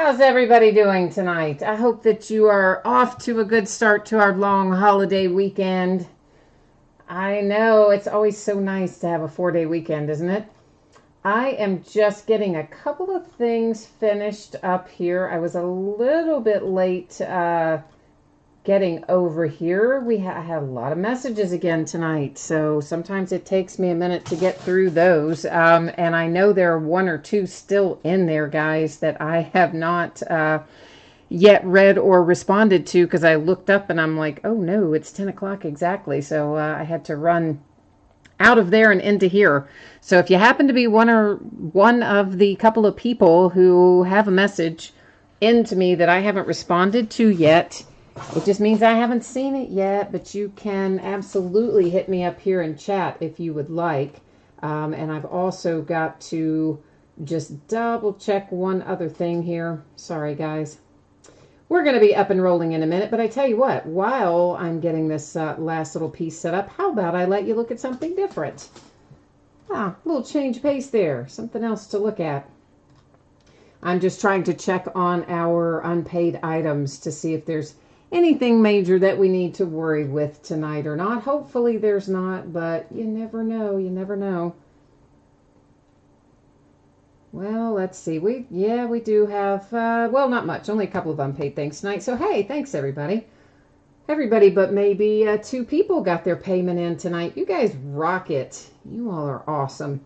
How's everybody doing tonight? I hope that you are off to a good start to our long holiday weekend. I know it's always so nice to have a 4-day weekend, isn't it? I am just getting a couple of things finished up here. I was a little bit late getting over here. I had a lot of messages again tonight, so sometimes it takes me a minute to get through those. And I know there are one or two still in there, guys, that I have not yet read or responded to because I looked up and I'm like, oh no, it's 10 o'clock exactly. So I had to run out of there and into here. So if you happen to be one of the couple of people who have a message into me that I haven't responded to yet, it just means I haven't seen it yet, but you can absolutely hit me up here in chat if you would like. And I've also got to just double check one other thing here. Sorry, guys. We're going to be up and rolling in a minute, but I tell you what, while I'm getting this last little piece set up, how about I let you look at something different? A little change pace there, something else to look at. I'm just trying to check on our unpaid items to see if there's anything major that we need to worry with tonight or not. Hopefully there's not, but you never know, you never know. Well, let's see. We do have, well, not much. Only a couple of unpaid things tonight. So, hey, thanks, everybody. Everybody but maybe two people got their payment in tonight. You guys rock it. You all are awesome.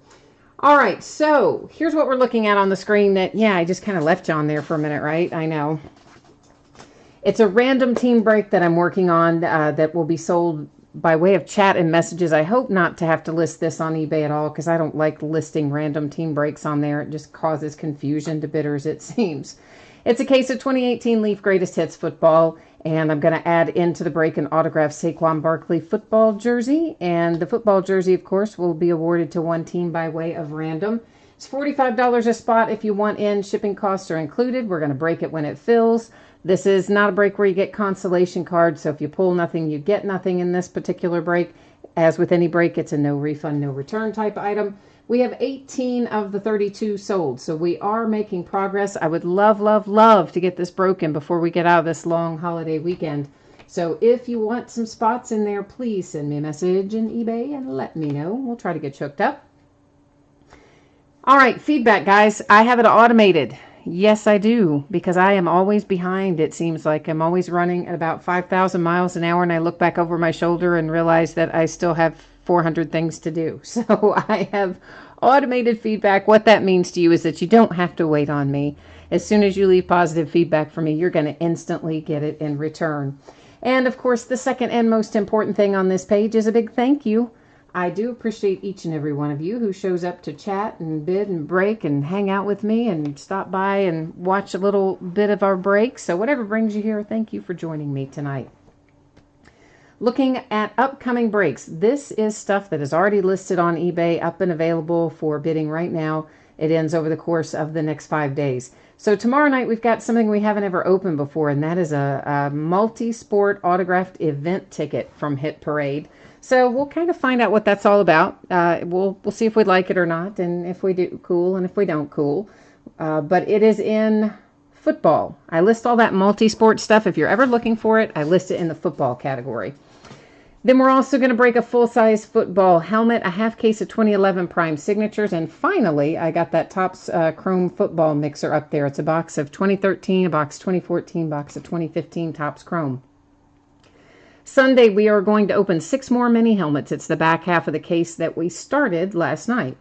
All right, so here's what we're looking at on the screen that, I just kind of left you on there for a minute, right? I know. It's a random team break that I'm working on that will be sold by way of chat and messages. I hope not to have to list this on eBay at all because I don't like listing random team breaks on there. It just causes confusion to bidders, it seems. It's a case of 2018 Leaf Greatest Hits football, and I'm going to add into the break an autographed Saquon Barkley football jersey, and the football jersey, of course, will be awarded to one team by way of random. It's $45 a spot if you want in. Shipping costs are included. We're going to break it when it fills. This is not a break where you get consolation cards, so if you pull nothing, you get nothing in this particular break. As with any break, it's a no refund, no return type item. We have 18 of the 32 sold, so we are making progress. I would love, love, love to get this broken before we get out of this long holiday weekend. So if you want some spots in there, please send me a message in eBay and let me know. We'll try to get you hooked up. All right, feedback, guys. I have it automated. Yes, I do, because I am always behind. It seems like I'm always running at about 5,000 miles an hour, and I look back over my shoulder and realize that I still have 400 things to do. So I have automated feedback. What that means to you is that you don't have to wait on me. As soon as you leave positive feedback for me, you're going to instantly get it in return. And of course, the second and most important thing on this page is a big thank you. I do appreciate each and every one of you who shows up to chat and bid and break and hang out with me and stop by and watch a little bit of our break. So whatever brings you here, thank you for joining me tonight. Looking at upcoming breaks, this is stuff that is already listed on eBay, up and available for bidding right now. It ends over the course of the next 5 days. So tomorrow night we've got something we haven't ever opened before, and that is a multi-sport autographed event ticket from Hit Parade. So we'll kind of find out what that's all about. We'll see if we like it or not, and if we do, cool, and if we don't, cool. But it is in football. I list all that multi-sport stuff. If you're ever looking for it, I list it in the football category. Then we're also going to break a full-size football helmet, a half case of 2011 Prime Signatures, and finally, I got that Topps Chrome football mixer up there. It's a box of 2013, a box 2014, box of 2015 Topps Chrome. Sunday, we are going to open 6 more mini helmets. It's the back half of the case that we started last night.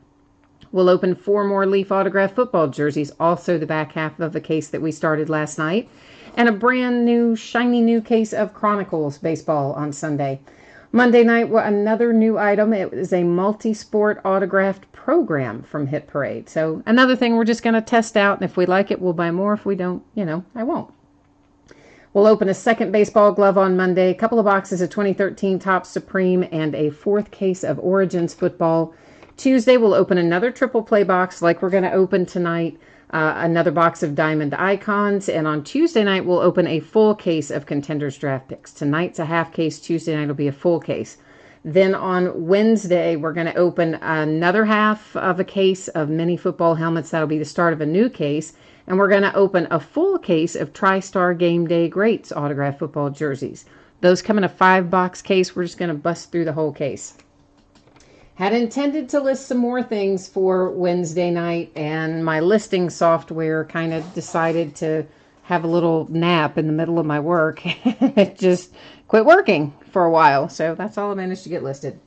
We'll open 4 more Leaf autographed football jerseys, also the back half of the case that we started last night, and a brand new, shiny new case of Chronicles baseball on Sunday. Monday night, another new item. It is a multi-sport autographed program from Hit Parade. So another thing we're just going to test out, and if we like it, we'll buy more. If we don't, I won't. We'll open a second baseball glove on Monday, a couple of boxes of 2013 Topps Supreme, and a 4th case of Origins football. Tuesday, we'll open another triple play box like we're going to open tonight, another box of Diamond Icons, and on Tuesday night, we'll open a full case of Contenders draft picks. Tonight's a half case. Tuesday night will be a full case. Then on Wednesday, we're going to open another half of a case of mini football helmets. That'll be the start of a new case. And we're going to open a full case of TriStar Game Day Greats autographed football jerseys. Those come in a 5-box case. We're just going to bust through the whole case. Had intended to list some more things for Wednesday night, and my listing software kind of decided to have a little nap in the middle of my work. It just quit working for a while, so that's all I managed to get listed.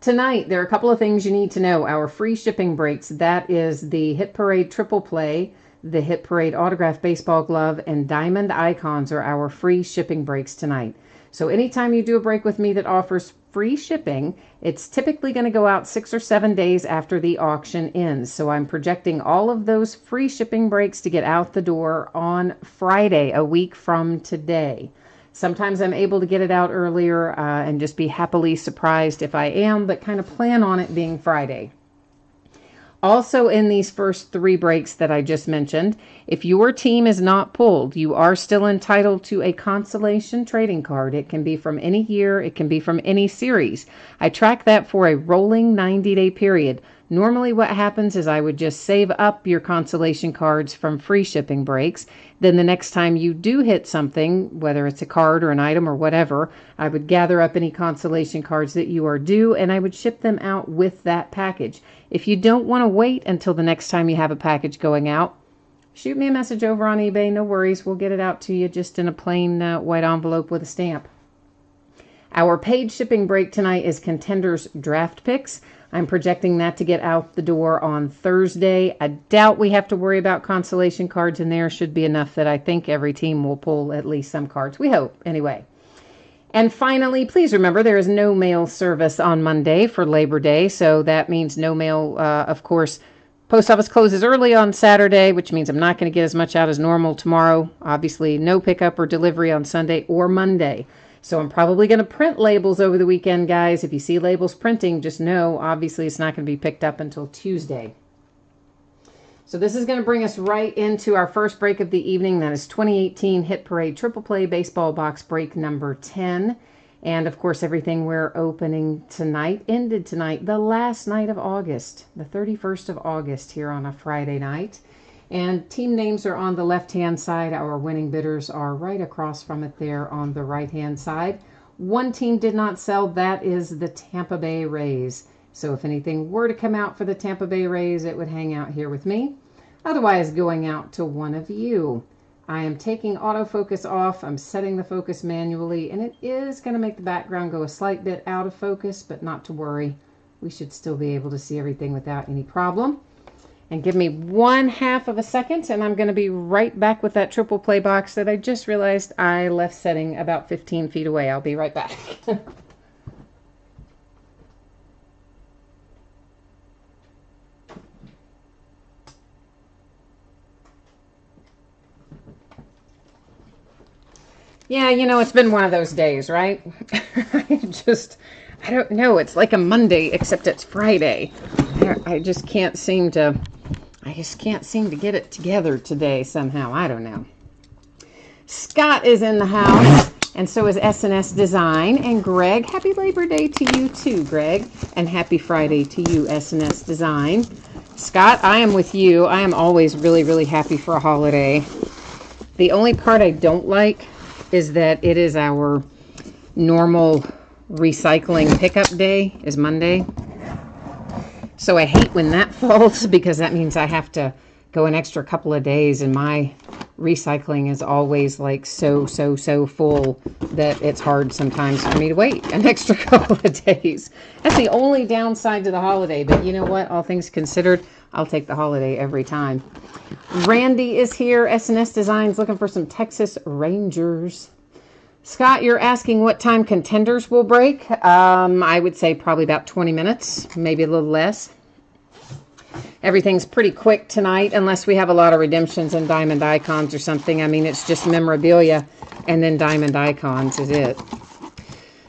Tonight, there are a couple of things you need to know. Our free shipping breaks, that is the Hit Parade Triple Play, the Hit Parade Autographed Baseball Glove, and Diamond Icons are our free shipping breaks tonight. So anytime you do a break with me that offers free shipping, it's typically going to go out 6 or 7 days after the auction ends. So I'm projecting all of those free shipping breaks to get out the door on Friday, a week from today. Sometimes I'm able to get it out earlier and just be happily surprised if I am, but kind of plan on it being Friday. Also in these first 3 breaks that I just mentioned, if your team is not pulled, you are still entitled to a consolation trading card. It can be from any year. It can be from any series. I track that for a rolling 90-day period. Normally what happens is I would just save up your consolation cards from free shipping breaks. Then the next time you do hit something, whether it's a card or an item or whatever, I would gather up any consolation cards that you are due and I would ship them out with that package. If you don't want to wait until the next time you have a package going out, shoot me a message over on eBay. No worries. We'll get it out to you just in a plain white envelope with a stamp. Our paid shipping break tonight is Contenders Draft Picks. I'm projecting that to get out the door on Thursday. I doubt we have to worry about consolation cards in there. Should be enough that I think every team will pull at least some cards. We hope, anyway. And finally, please remember there is no mail service on Monday for Labor Day. So that means no mail, of course. Post office closes early on Saturday, which means I'm not going to get as much out as normal tomorrow. Obviously, no pickup or delivery on Sunday or Monday. So I'm probably going to print labels over the weekend, guys. If you see labels printing, just know, obviously, it's not going to be picked up until Tuesday. So this is going to bring us right into our first break of the evening. That is 2018 Hit Parade Triple Play Baseball Box break number 10. And, of course, everything we're opening tonight ended tonight, the last night of August, the 31st of August here on a Friday night. And team names are on the left-hand side. Our winning bidders are right across from it there on the right-hand side. One team did not sell. That is the Tampa Bay Rays. So if anything were to come out for the Tampa Bay Rays, it would hang out here with me. Otherwise, going out to one of you. I am taking autofocus off. I'm setting the focus manually, and it is going to make the background go a slight bit out of focus, but not to worry. We should still be able to see everything without any problem. And give me 1/2 of a second, and I'm going to be right back with that triple play box that I just realized I left setting about 15 feet away. I'll be right back. Yeah, you know, it's been one of those days, right? I don't know. It's like a Monday, except it's Friday. I just can't seem to get it together today somehow. I don't know. Scott is in the house, and so is S&S Design. And Greg, happy Labor Day to you too, Greg. And happy Friday to you, S&S Design. Scott, I am with you. I am always really, really happy for a holiday. The only part I don't like is that it is our normal recycling pickup day is Monday. So I hate when that falls because that means I have to go an extra couple of days, and my recycling is always like so full that it's hard sometimes for me to wait an extra couple of days. That's the only downside to the holiday, but you know what? All things considered, I'll take the holiday every time. Randy is here. S&S Designs looking for some Texas Rangers. Scott, you're asking what time Contenders will break. I would say probably about 20 minutes, maybe a little less. Everything's pretty quick tonight, unless we have a lot of redemptions and Diamond Icons or something. I mean, it's just memorabilia, and then Diamond Icons is it.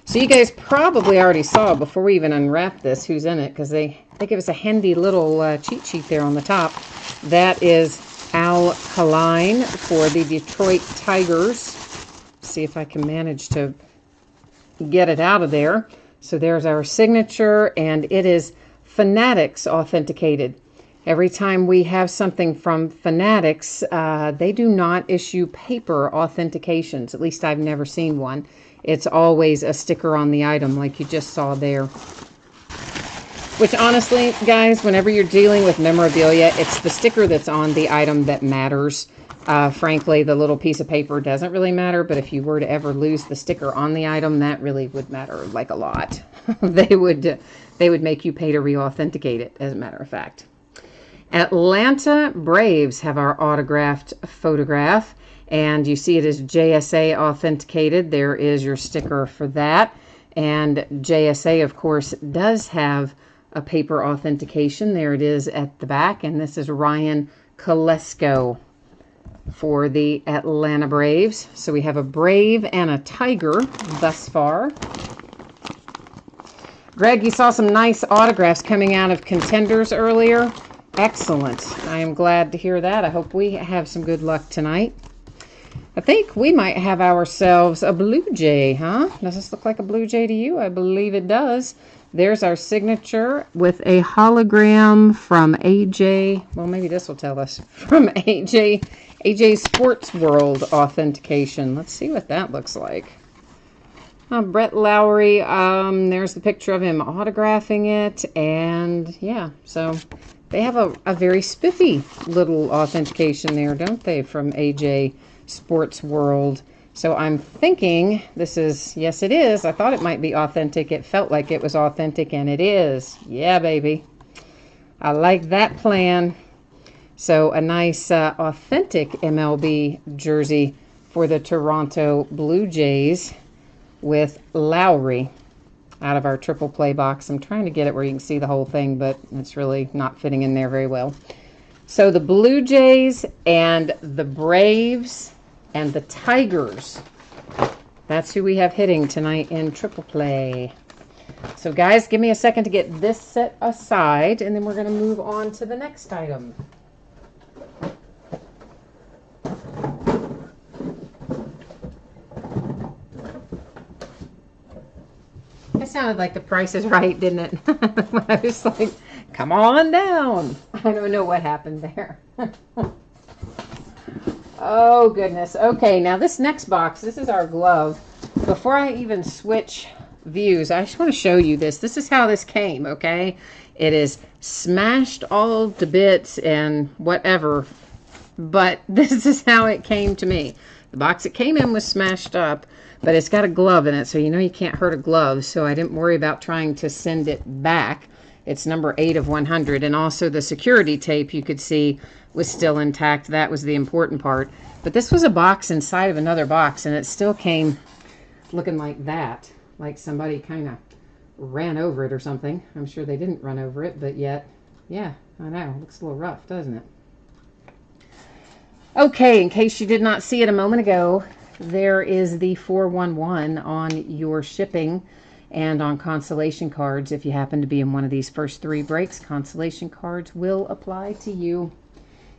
So you guys probably already saw, before we even unwrap this, who's in it, because they give us a handy little cheat sheet there on the top. That is Al Kaline for the Detroit Tigers. See if I can manage to get it out of there. So there's our signature, and it is Fanatics authenticated. Every time we have something from Fanatics, they do not issue paper authentications. At least I've never seen one. It's always a sticker on the item like you just saw there. Which honestly, guys, whenever you're dealing with memorabilia, it's the sticker that's on the item that matters. Frankly, the little piece of paper doesn't really matter, but if you were to ever lose the sticker on the item, that really would matter like a lot. They would make you pay to re-authenticate it, as a matter of fact. Atlanta Braves have our autographed photograph, and you see it is JSA authenticated. There is your sticker for that. And JSA, of course, does have a paper authentication. There it is at the back, and this is Ryan Kolesko for the Atlanta Braves. So we have a Brave and a Tiger thus far. Greg, you saw some nice autographs coming out of Contenders earlier. Excellent. I am glad to hear that. I hope we have some good luck tonight. I think we might have ourselves a Blue Jay, huh? Does this look like a Blue Jay to you? I believe it does. There's our signature with a hologram from AJ. Well, maybe this will tell us. From AJ Sports World authentication. Let's see what that looks like. Brett Lowry. There's the picture of him autographing it. And yeah, so they have a very spiffy little authentication there, don't they, from AJ Sports World. So I'm thinking this is, yes it is. I thought it might be authentic. It felt like it was authentic, and it is. Yeah, baby. I like that plan. So a nice authentic MLB jersey for the Toronto Blue Jays with Lowry out of our triple play box. I'm trying to get it where you can see the whole thing, but it's really not fitting in there very well. So the Blue Jays and the Braves and the Tigers. That's who we have hitting tonight in triple play. So guys, give me a second to get this set aside, and then we're going to move on to the next item. That sounded like The Price is Right, didn't it? I was like, come on down. I don't know what happened there. Oh, goodness. Okay, now this next box, this is our glove. Before I even switch views, I just want to show you this. This is how this came, okay? It is smashed all to bits and whatever, but this is how it came to me. The box it came in was smashed up, but it's got a glove in it, so you know you can't hurt a glove, so I didn't worry about trying to send it back. It's number 8 of 100, and also the security tape you could see was still intact. That was the important part. But this was a box inside of another box, and it still came looking like that, like somebody kind of ran over it or something. I'm sure they didn't run over it, but yet, yeah, I know. It looks a little rough, doesn't it? Okay, in case you did not see it a moment ago, there is the 411 on your shipping and on consolation cards. If you happen to be in one of these first 3 breaks, consolation cards will apply to you.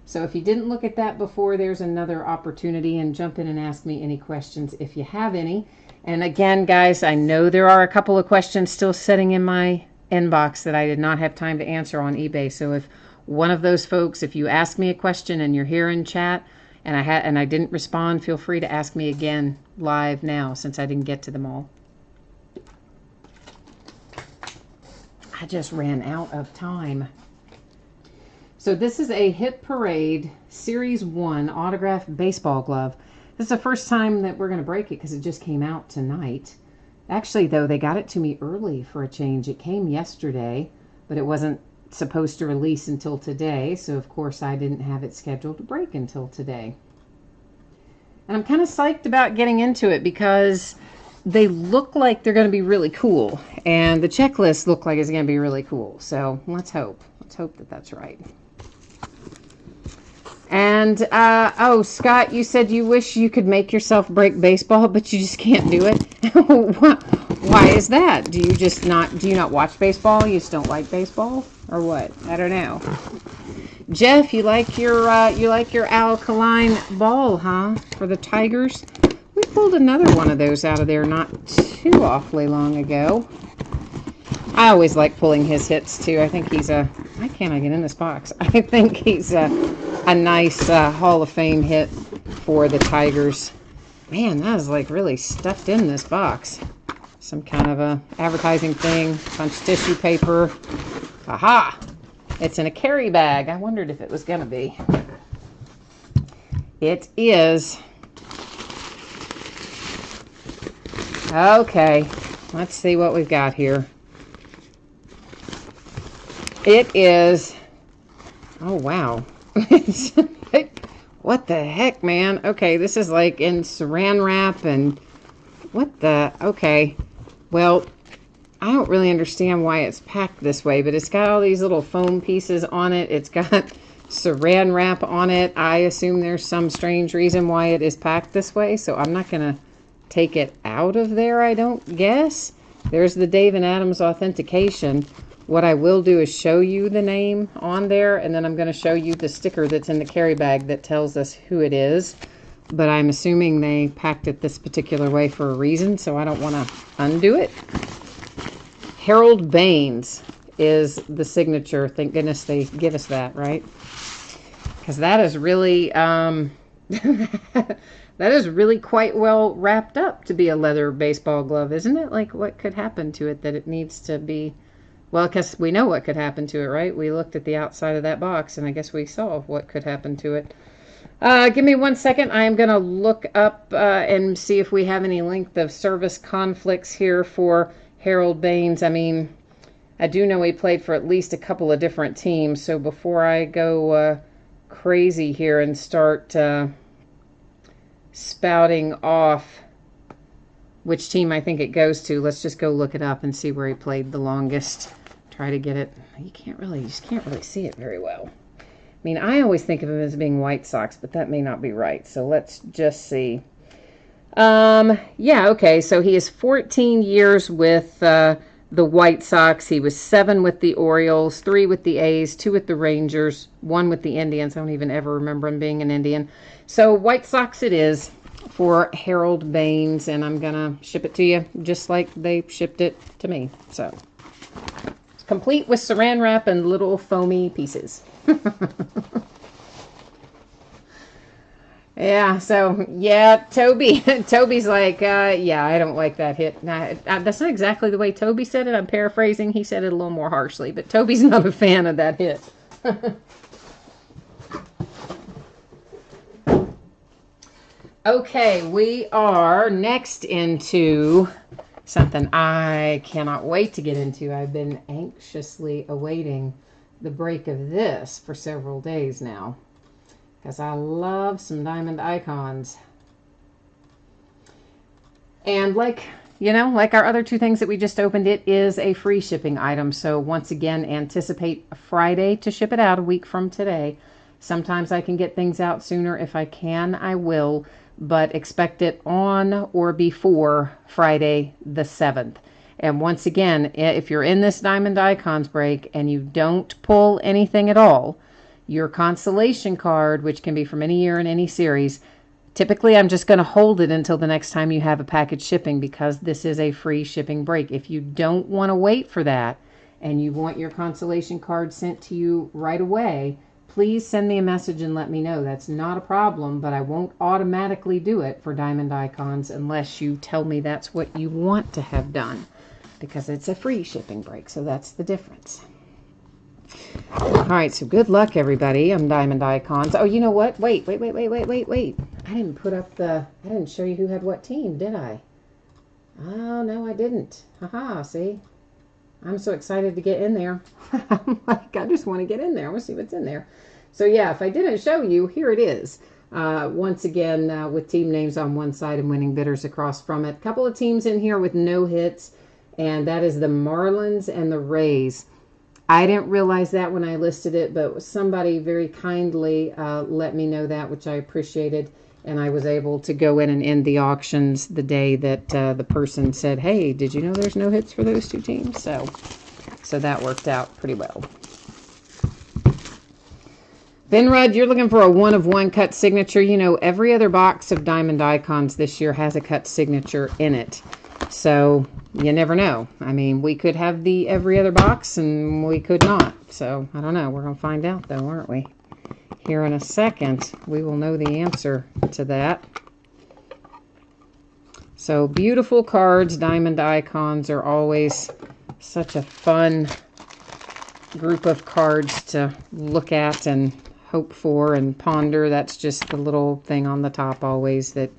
So if you didn't look at that before, there's another opportunity, and jump in and ask me any questions if you have any. And again, guys, I know there are a couple of questions still sitting in my inbox that I did not have time to answer on eBay. So if one of those folks, if you ask me a question and you're here in chat and I didn't respond, feel free to ask me again live now, since I didn't get to them all. I just ran out of time. So this is a Hit Parade Series 1 autographed baseball glove. This is the first time that we're going to break it because it just came out tonight. Actually, though, they got it to me early for a change. It came yesterday, but it wasn't supposed to release until today. So, of course, I didn't have it scheduled to break until today. And I'm kind of psyched about getting into it because they look like they're going to be really cool. And the checklist look like it's going to be really cool. So let's hope. Let's hope that that's right. And, oh, Scott, you said you wish you could make yourself break baseball, but you just can't do it. Why is that? Do you not watch baseball? You just don't like baseball? Or what? I don't know. Jeff, you like your alkaline ball, huh? For the Tigers? We pulled another one of those out of there not too awfully long ago. I always like pulling his hits too. I think he's a... Why can't I get in this box? I think he's a nice Hall of Fame hit for the Tigers. Man, that is like really stuffed in this box. Some kind of a advertising thing. Punch tissue paper. Aha! It's in a carry bag. I wondered if it was going to be. It is. Okay. Let's see what we've got here. It is. Oh, wow. What the heck, man? Okay, this is like in saran wrap and what the... Okay. Well, I don't really understand why it's packed this way, but it's got all these little foam pieces on it. It's got saran wrap on it. I assume there's some strange reason why it is packed this way, so I'm not going to take it out of there, I don't guess. There's the Dave and Adams authentication. What I will do is show you the name on there, and then I'm going to show you the sticker that's in the carry bag that tells us who it is. But I'm assuming they packed it this particular way for a reason, so I don't want to undo it. Harold Baines is the signature. Thank goodness they give us that, right? Because that is really, that is really quite well wrapped up to be a leather baseball glove, isn't it? Like, what could happen to it that it needs to be... Well, because we know what could happen to it, right? We looked at the outside of that box, and I guess we saw what could happen to it. Give me 1 second. I am going to look up and see if we have any length of service conflicts here for Harold Baines. I mean, I do know he played for at least a couple of different teams, so before I go crazy here and start spouting off which team I think it goes to, let's just go look it up and see where he played the longest. Try to get it. You just can't really see it very well. I mean, I always think of him as being White Sox, but that may not be right. So let's just see. Yeah, okay. So he is 14 years with the White Sox. He was 7 with the Orioles, 3 with the A's, 2 with the Rangers, 1 with the Indians. I don't even ever remember him being an Indian. So White Sox it is for Harold Baines, and I'm going to ship it to you just like they shipped it to me. So it's complete with saran wrap and little foamy pieces. Yeah, so, yeah, Toby's like, yeah, I don't like that hit. Now, that's not exactly the way Toby said it. I'm paraphrasing. He said it a little more harshly, but Toby's not a fan of that hit. Okay, we are next into something I cannot wait to get into. I've been anxiously awaiting the break of this for several days now, because I love some diamond icons. And like our other 2 things that we just opened, it is a free shipping item. So once again, anticipate Friday to ship it out, a week from today. Sometimes I can get things out sooner. If I can, I will. But expect it on or before Friday the 7th. And once again, if you're in this Diamond Icons break and you don't pull anything at all, your consolation card, which can be from any year in any series, typically I'm just going to hold it until the next time you have a package shipping, because this is a free shipping break. If you don't want to wait for that and you want your consolation card sent to you right away, please send me a message and let me know. That's not a problem, but I won't automatically do it for Diamond Icons unless you tell me that's what you want to have done, because it's a free shipping break, so that's the difference. All right, so good luck, everybody, on Diamond Icons. Oh, you know what? Wait. I didn't show you who had what team, did I? Oh, no, I didn't. Haha, see? I'm so excited to get in there. I'm like, I just want to get in there. I want to see what's in there. So, yeah, if I didn't show you, here it is. Once again, with team names on one side and winning bidders across from it. A couple of teams in here with no hits, and that is the Marlins and the Rays. I didn't realize that when I listed it, but somebody very kindly let me know that, which I appreciated. And I was able to go in and end the auctions the day that the person said, hey, did you know there's no hits for those 2 teams? So that worked out pretty well. Finrod, you're looking for a one-of-one cut signature. You know, every other box of Diamond Icons this year has a cut signature in it. So, you never know. I mean, we could have the every other box and we could not. So, I don't know. We're going to find out, though, aren't we? Here in a second, we will know the answer to that. So, beautiful cards. Diamond Icons are always such a fun group of cards to look at and hope for and ponder. That's just the little thing on the top always that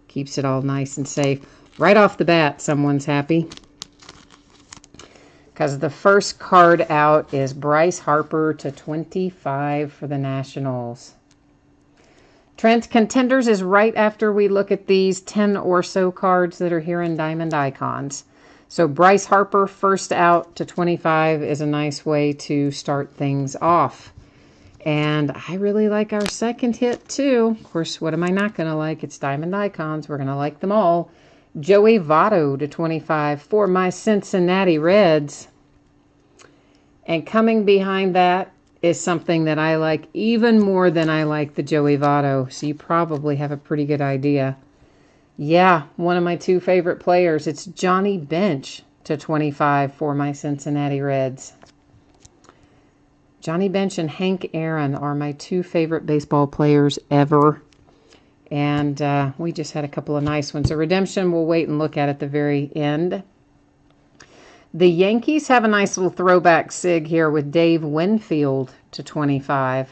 keeps it all nice and safe. Right off the bat, someone's happy, because the first card out is Bryce Harper to 25 for the Nationals. Trent, Contenders is right after we look at these 10 or so cards that are here in Diamond Icons. So Bryce Harper first out to 25 is a nice way to start things off. And I really like our second hit, too. Of course, what am I not going to like? It's Diamond Icons. We're going to like them all. Joey Votto to 25 for my Cincinnati Reds. And coming behind that is something that I like even more than I like the Joey Votto. So you probably have a pretty good idea. Yeah, one of my two favorite players. It's Johnny Bench to 25 for my Cincinnati Reds. Johnny Bench and Hank Aaron are my two favorite baseball players ever. And we just had a couple of nice ones. So Redemption, we'll wait and look at the very end. The Yankees have a nice little throwback sig here with Dave Winfield to 25.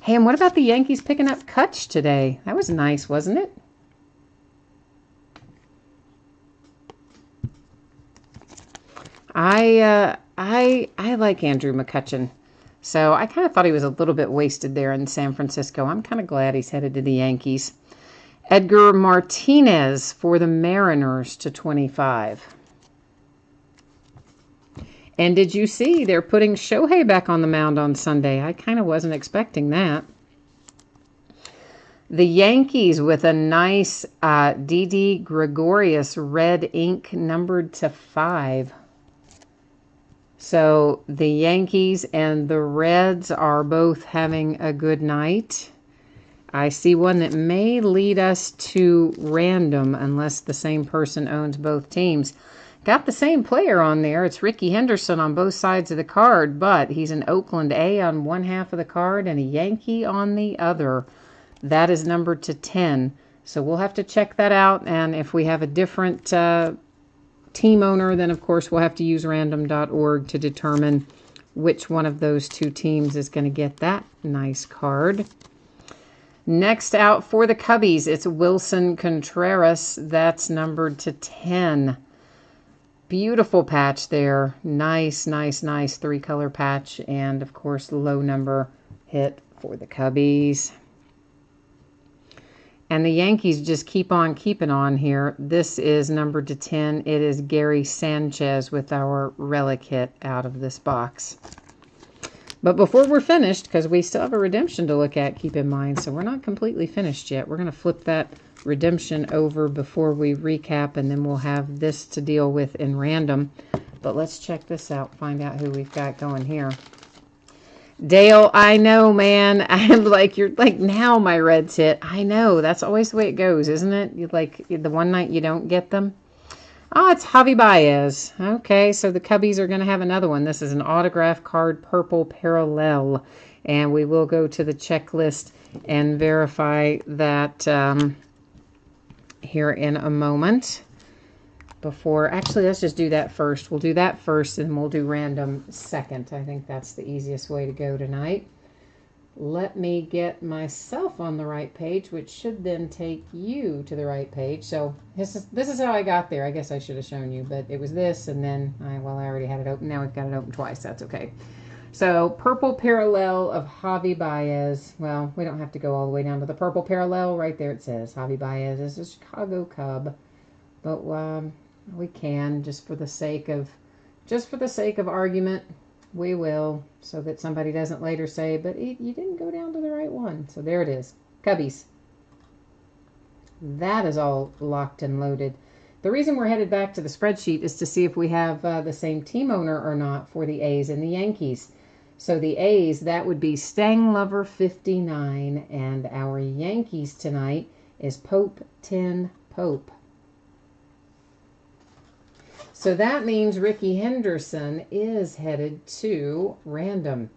Hey, and what about the Yankees picking up Kutch today? That was nice, wasn't it? I like Andrew McCutchen. So I kind of thought he was a little bit wasted there in San Francisco. I'm kind of glad he's headed to the Yankees. Edgar Martinez for the Mariners to 25. And did you see they're putting Shohei back on the mound on Sunday? I kind of wasn't expecting that. The Yankees with a nice Didi Gregorius red ink numbered to 5. So the Yankees and the Reds are both having a good night. I see one that may lead us to random unless the same person owns both teams. Got the same player on there. It's Ricky Henderson on both sides of the card, but he's an Oakland A on one half of the card and a Yankee on the other. That is numbered to 10. So we'll have to check that out. And if we have a different team owner, then of course we'll have to use random.org to determine which one of those two teams is going to get that nice card. Next out for the Cubbies, it's Wilson Contreras. That's numbered to 10. Beautiful patch there. Nice, nice, nice 3-color patch. And of course, low number hit for the Cubbies. And the Yankees just keep on keeping on here. This is numbered to 10. It is Gary Sanchez with our relic hit out of this box. But before we're finished, because we still have a redemption to look at, keep in mind, so we're not completely finished yet. We're going to flip that redemption over before we recap, and then we'll have this to deal with in random. But let's check this out, find out who we've got going here. Dale, I know, man. I'm like, you're like, now my Reds hit. I know. That's always the way it goes, isn't it? You like the one night you don't get them. Oh, it's Javi Baez. Okay, so the Cubbies are going to have another one. This is an autograph card, purple parallel. And we will go to the checklist and verify that here in a moment. Actually, let's just do that first. We'll do that first, and we'll do random second. I think that's the easiest way to go tonight. Let me get myself on the right page, which should then take you to the right page. So this is how I got there. I guess I should have shown you, but it was this, and then, I already had it open. Now we've got it open twice. That's okay. So purple parallel of Javi Baez. Well, we don't have to go all the way down to the purple parallel. Right there it says Javi Baez is a Chicago Cub. But we can, just for the sake of argument, we will, so that somebody doesn't later say, but you didn't go down to the right one. So there it is. Cubbies. That is all locked and loaded. The reason we're headed back to the spreadsheet is to see if we have the same team owner or not for the A's and the Yankees. So the A's, that would be Stang Lover 59, and our Yankees tonight is Pope 10 Pope. So that means Ricky Henderson is headed to random.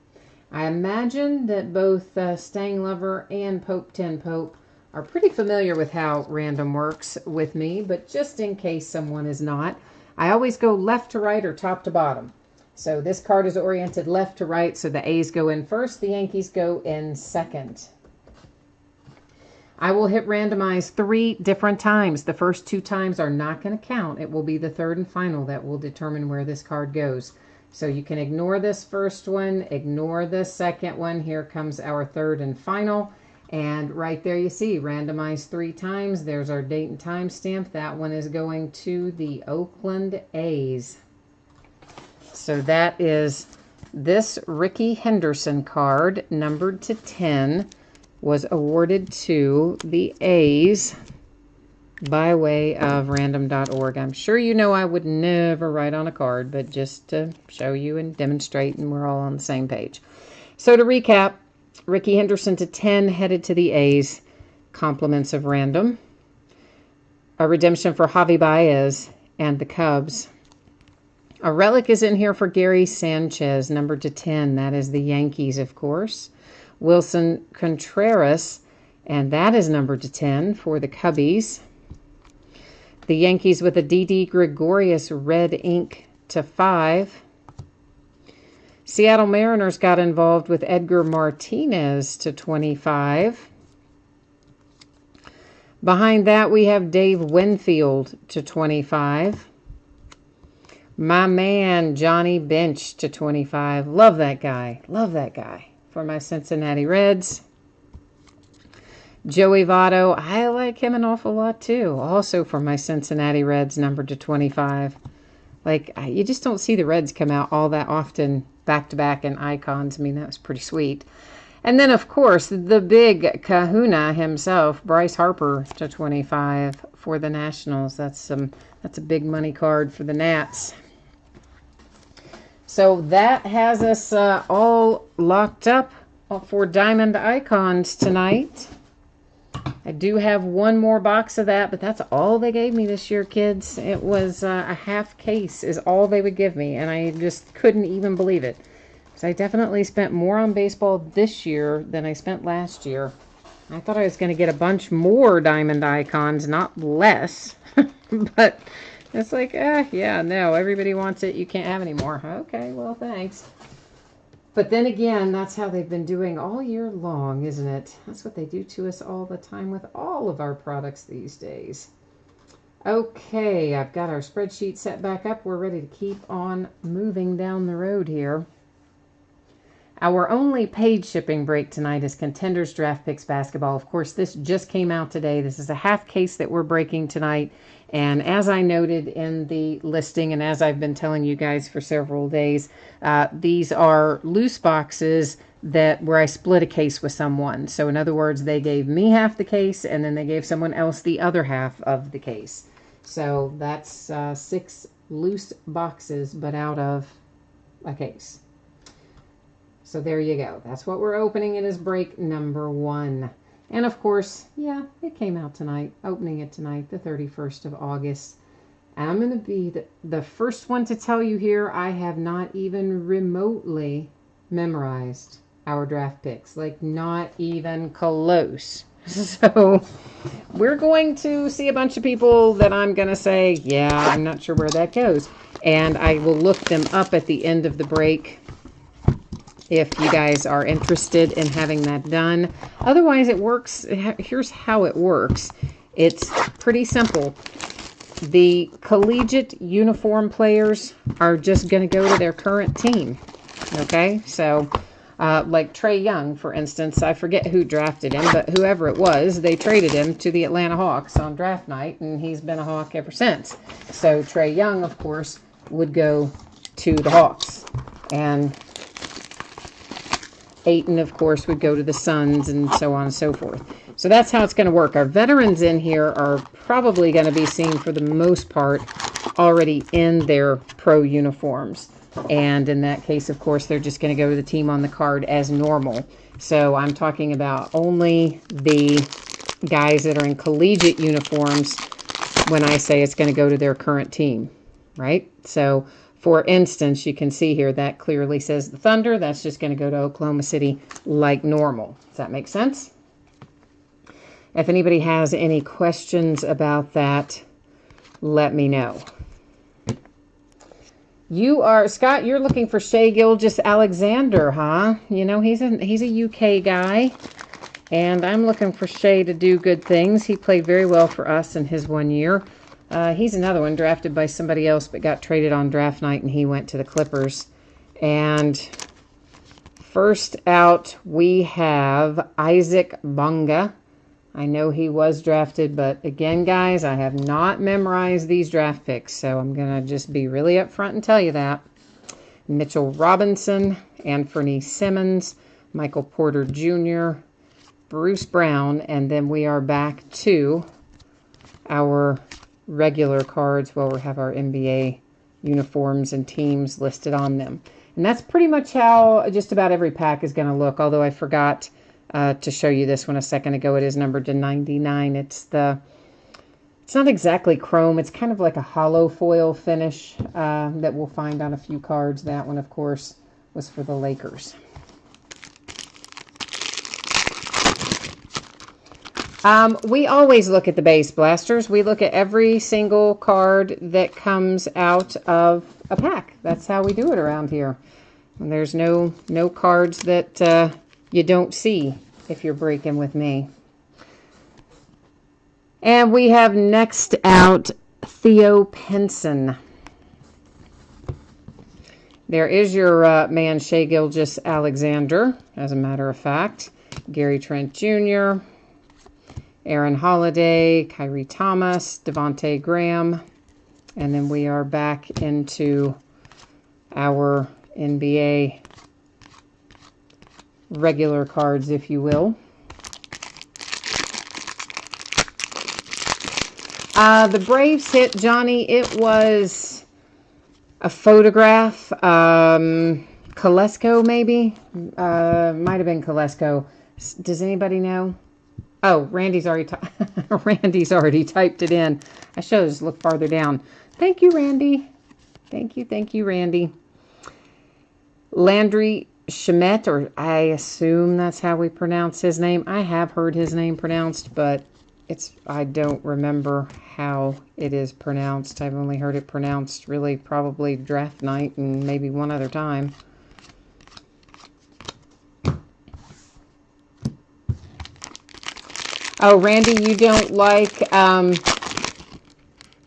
I imagine that both Stang Lover and Pope 10 Pope are pretty familiar with how random works with me, but just in case someone is not, I always go left to right or top to bottom. So this card is oriented left to right, so the A's go in first, the Yankees go in second. I will hit randomize 3 different times. The first 2 times are not going to count. It will be the third and final that will determine where this card goes. So you can ignore this first one, ignore the second one. Here comes our third and final. And right there you see, randomized 3 times. There's our date and time stamp. That one is going to the Oakland A's. So that is this Ricky Henderson card, numbered to 10, was awarded to the A's by way of random.org. I'm sure you know I would never write on a card, but just to show you and demonstrate, and we're all on the same page. So to recap, Ricky Henderson to 10 headed to the A's, compliments of random. A redemption for Javi Baez and the Cubs. A relic is in here for Gary Sanchez, numbered to 10. That is the Yankees, of course. Wilson Contreras, and that is numbered to 10 for the Cubbies. The Yankees with a D.D. Gregorius red ink to 5. Seattle Mariners got involved with Edgar Martinez to 25. Behind that, we have Dave Winfield to 25. My man, Johnny Bench to 25. Love that guy. Love that guy. For my Cincinnati Reds. Joey Votto, I like him an awful lot too. Also for my Cincinnati Reds, numbered to 25. Like, you just don't see the Reds come out all that often back-to-back in icons. I mean, that was pretty sweet. And then, of course, the big kahuna himself, Bryce Harper to 25 for the Nationals. That's a big money card for the Nats. So that has us all locked up for Diamond Icons tonight. I do have one more box of that, but that's all they gave me this year, kids. It was a half case is all they would give me, and I just couldn't even believe it. Because I definitely spent more on baseball this year than I spent last year. I thought I was going to get a bunch more Diamond Icons, not less. But it's like, yeah, no, everybody wants it. You can't have any more. Okay, well, thanks. But then again, that's how they've been doing all year long, isn't it? That's what they do to us all the time with all of our products these days. Okay, I've got our spreadsheet set back up. We're ready to keep on moving down the road here. Our only paid shipping break tonight is Contenders Draft Picks Basketball. Of course, this just came out today. This is a half case that we're breaking tonight. And as I noted in the listing, and as I've been telling you guys for several days, these are loose boxes where I split a case with someone. So in other words, they gave me half the case, and then they gave someone else the other half of the case. So that's 6 loose boxes, but out of a case. So there you go. That's what we're opening. It is break number 1. And of course, yeah, it came out tonight. Opening it tonight, the 31st of August. And I'm going to be the first one to tell you here, I have not even remotely memorized our draft picks. Like, not even close. So we're going to see a bunch of people that I'm going to say, yeah, I'm not sure where that goes. And I will look them up at the end of the break if you guys are interested in having that done. Otherwise, it works. Here's how it works. It's pretty simple. The collegiate uniform players are just going to go to their current team. Okay? So, like Trae Young, for instance, I forget who drafted him, but whoever it was, they traded him to the Atlanta Hawks on draft night, and he's been a Hawk ever since. So Trae Young, of course, would go to the Hawks. And Ayton, of course, would go to the Suns, and so on and so forth. So that's how it's going to work. Our veterans in here are probably going to be seen, for the most part, already in their pro uniforms. And in that case, of course, they're just going to go to the team on the card as normal. So I'm talking about only the guys that are in collegiate uniforms when I say it's going to go to their current team, right? So, for instance, you can see here that clearly says the Thunder. That's just going to go to Oklahoma City like normal. Does that make sense? If anybody has any questions about that, let me know. You are, Scott, you're looking for Shea Gilgeous-Alexander, huh? You know, he's a UK guy, and I'm looking for Shea to do good things. He played very well for us in his 1 year. He's another one drafted by somebody else, but got traded on draft night, and he went to the Clippers. And first out, we have Isaac Bonga. I know he was drafted, but again, guys, I have not memorized these draft picks, so I'm going to just be really upfront and tell you that. Mitchell Robinson, Anthony Simmons, Michael Porter Jr., Bruce Brown, and then we are back to our regular cards where we have our NBA uniforms and teams listed on them. And that's pretty much how just about every pack is going to look, although I forgot to show you this one a second ago. It is numbered to 99. It's not exactly chrome. It's kind of like a hollow foil finish that we'll find on a few cards. That one, of course, was for the Lakers. We always look at the base, Blasters. We look at every single card that comes out of a pack. That's how we do it around here. And there's no cards that you don't see if you're breaking with me. And we have next out Theo Pinson. There is your man Shea Gilgeous-Alexander, as a matter of fact. Gary Trent Jr., Aaron Holiday, Kyrie Thomas, Devontae Graham. And then we are back into our NBA regular cards, if you will. The Braves hit, Johnny. It was a photograph. Kolesko, maybe? Might have been Kolesko. Does anybody know? Oh, Randy's already typed it in. I should have just looked farther down. Thank you, Randy. Thank you, Randy. Landry Shamet, or I assume that's how we pronounce his name. I have heard his name pronounced, but I don't remember how it is pronounced. I've only heard it pronounced really probably draft night and maybe one other time. Oh, Randy, you don't like...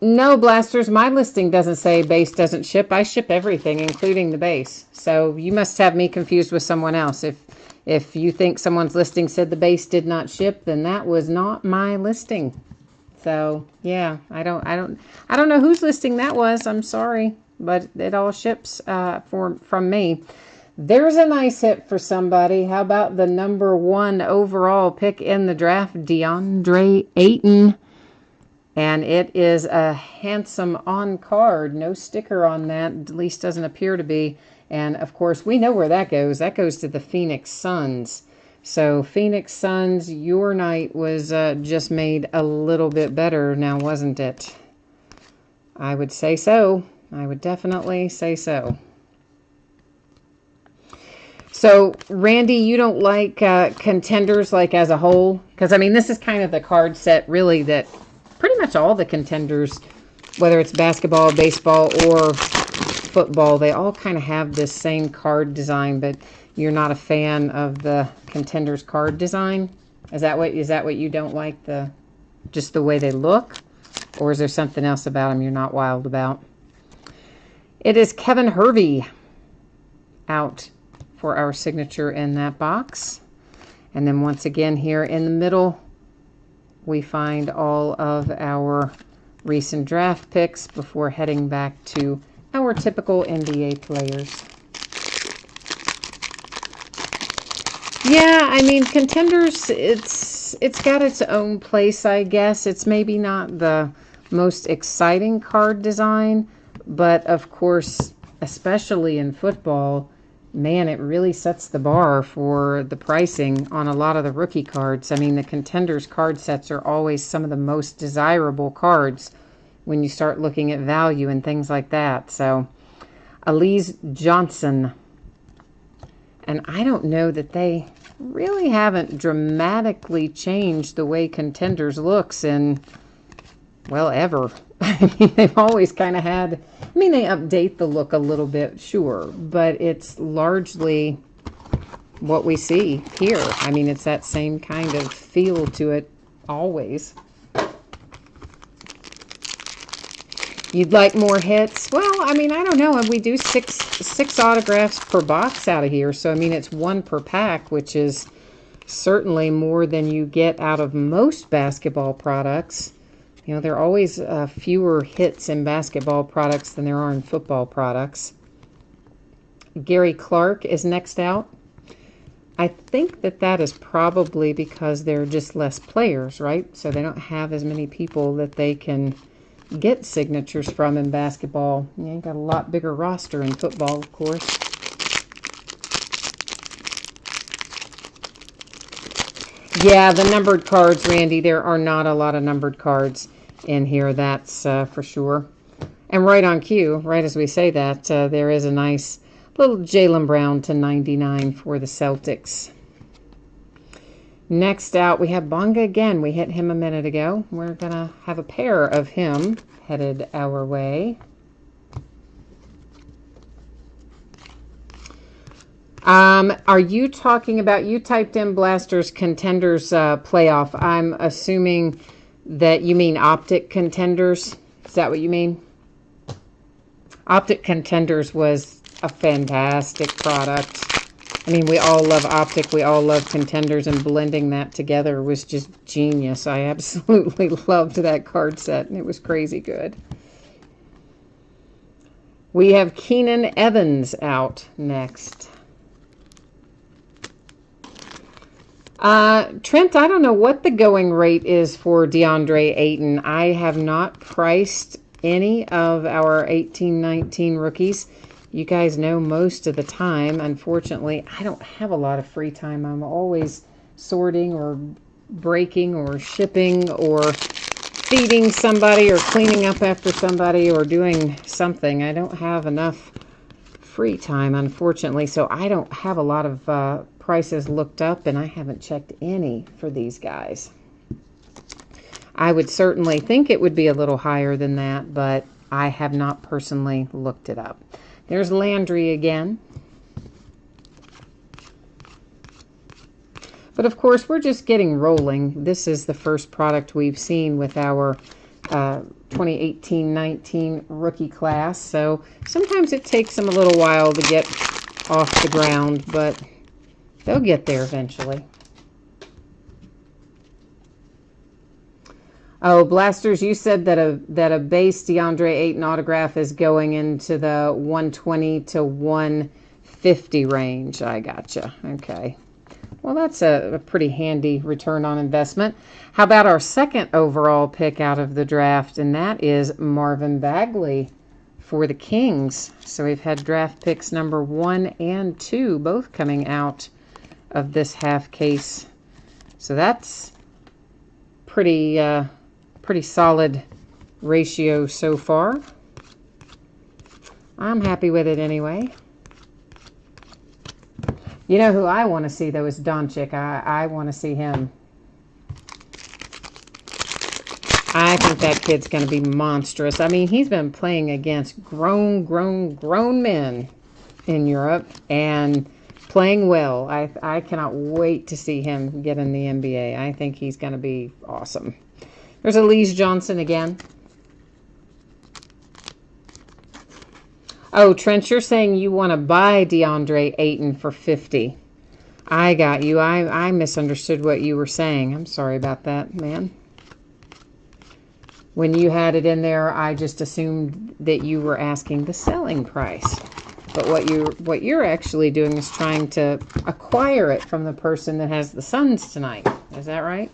No, Blasters, my listing doesn't say base doesn't ship. I ship everything, including the base. So you must have me confused with someone else. If you think someone's listing said the base did not ship, then that was not my listing. So, yeah, I don't know whose listing that was. I'm sorry, but it all ships from me. There's a nice hit for somebody. How about the number 1 overall pick in the draft, DeAndre Ayton? And it is a handsome on card. No sticker on that. At least doesn't appear to be. And, of course, we know where that goes. That goes to the Phoenix Suns. So, Phoenix Suns, your night was just made a little bit better now, wasn't it? I would say so. I would definitely say so. So, Randy, you don't like contenders like as a whole? Because, I mean, this is kind of the card set, really, that pretty much all the contenders, whether it's basketball, baseball, or football, they all kind of have this same card design, but you're not a fan of the contenders card design? Is that what you don't like, just the way they look? Or is there something else about them you're not wild about? It is Kevin Hervey out for our signature in that box. And then once again here in the middle, we find all of our recent draft picks before heading back to our typical NBA players. Yeah, I mean, contenders, it's got its own place, I guess. It's maybe not the most exciting card design, but of course, especially in football, man, it really sets the bar for the pricing on a lot of the rookie cards. I mean, the contenders card sets are always some of the most desirable cards when you start looking at value and things like that. So, Elise Johnson. And I don't know that they really haven't dramatically changed the way contenders looks in, well, ever. I mean, they've always kind of had, I mean, they update the look a little bit, sure, but it's largely what we see here. I mean, it's that same kind of feel to it always. You'd like more hits? Well, I mean, I don't know. We do six autographs per box out of here. So, I mean, it's one per pack, which is certainly more than you get out of most basketball products. You know, there are always fewer hits in basketball products than there are in football products. Gary Clark is next out. I think that is probably because there are just less players, right? So they don't have as many people that they can get signatures from in basketball. You got a lot bigger roster in football, of course. Yeah, the numbered cards, Randy, there are not a lot of numbered cards in here, that's for sure. And right on cue, right as we say that, there is a nice little Jaylen Brown /99 for the Celtics. Next out, we have Bonga again. We hit him a minute ago. We're going to have a pair of him headed our way. Are you talking about, you typed in Blasters Contenders playoff. I'm assuming that you mean Optic Contenders. Is that what you mean? Optic Contenders was a fantastic product. I mean, we all love Optic, we all love Contenders, and blending that together was just genius. I absolutely loved that card set, and it was crazy good. We have Keenan Evans out next. Trent, I don't know what the going rate is for DeAndre Ayton. I have not priced any of our 18-19 rookies. You guys know most of the time, unfortunately, I don't have a lot of free time. I'm always sorting or breaking or shipping or feeding somebody or cleaning up after somebody or doing something. I don't have enough free time, unfortunately, so I don't have a lot of prices looked up, and I haven't checked any for these guys. I would certainly think it would be a little higher than that, but I have not personally looked it up. There's Landry again. But of course, we're just getting rolling. This is the first product we've seen with our 2018-19 rookie class. So sometimes it takes them a little while to get off the ground, but they'll get there eventually. Oh, Blasters, you said that a base DeAndre Ayton autograph is going into the 120 to 150 range. I gotcha. Okay. Well, that's a pretty handy return on investment. How about our second overall pick out of the draft, and that is Marvin Bagley for the Kings. So we've had draft picks number 1 and 2 both coming out of this half case. So that's pretty solid ratio so far. I'm happy with it anyway. You know who I want to see, though, is Doncic. I want to see him. I think that kid's going to be monstrous. I mean, he's been playing against grown men in Europe and playing well. I cannot wait to see him get in the NBA. I think he's going to be awesome. There's Elise Johnson again. Oh, Trent, you're saying you want to buy DeAndre Ayton for $50. I got you. I misunderstood what you were saying. I'm sorry about that, man. When you had it in there, I just assumed that you were asking the selling price. But what you're actually doing is trying to acquire it from the person that has the Suns tonight. Is that right?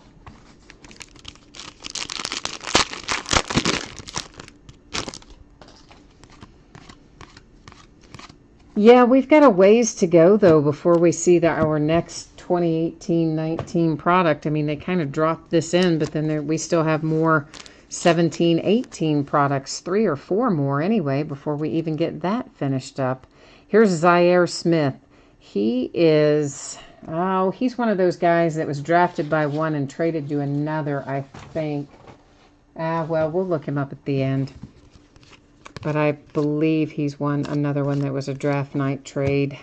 Yeah, we've got a ways to go, though, before we see our next 2018-19 product. I mean, they kind of dropped this in, but then we still have more 17-18 products, 3 or 4 more anyway, before we even get that finished up. Here's Zaire Smith. He is, oh, he's one of those guys that was drafted by one and traded to another, I think. Well, we'll look him up at the end. But I believe he's another one that was a draft night trade.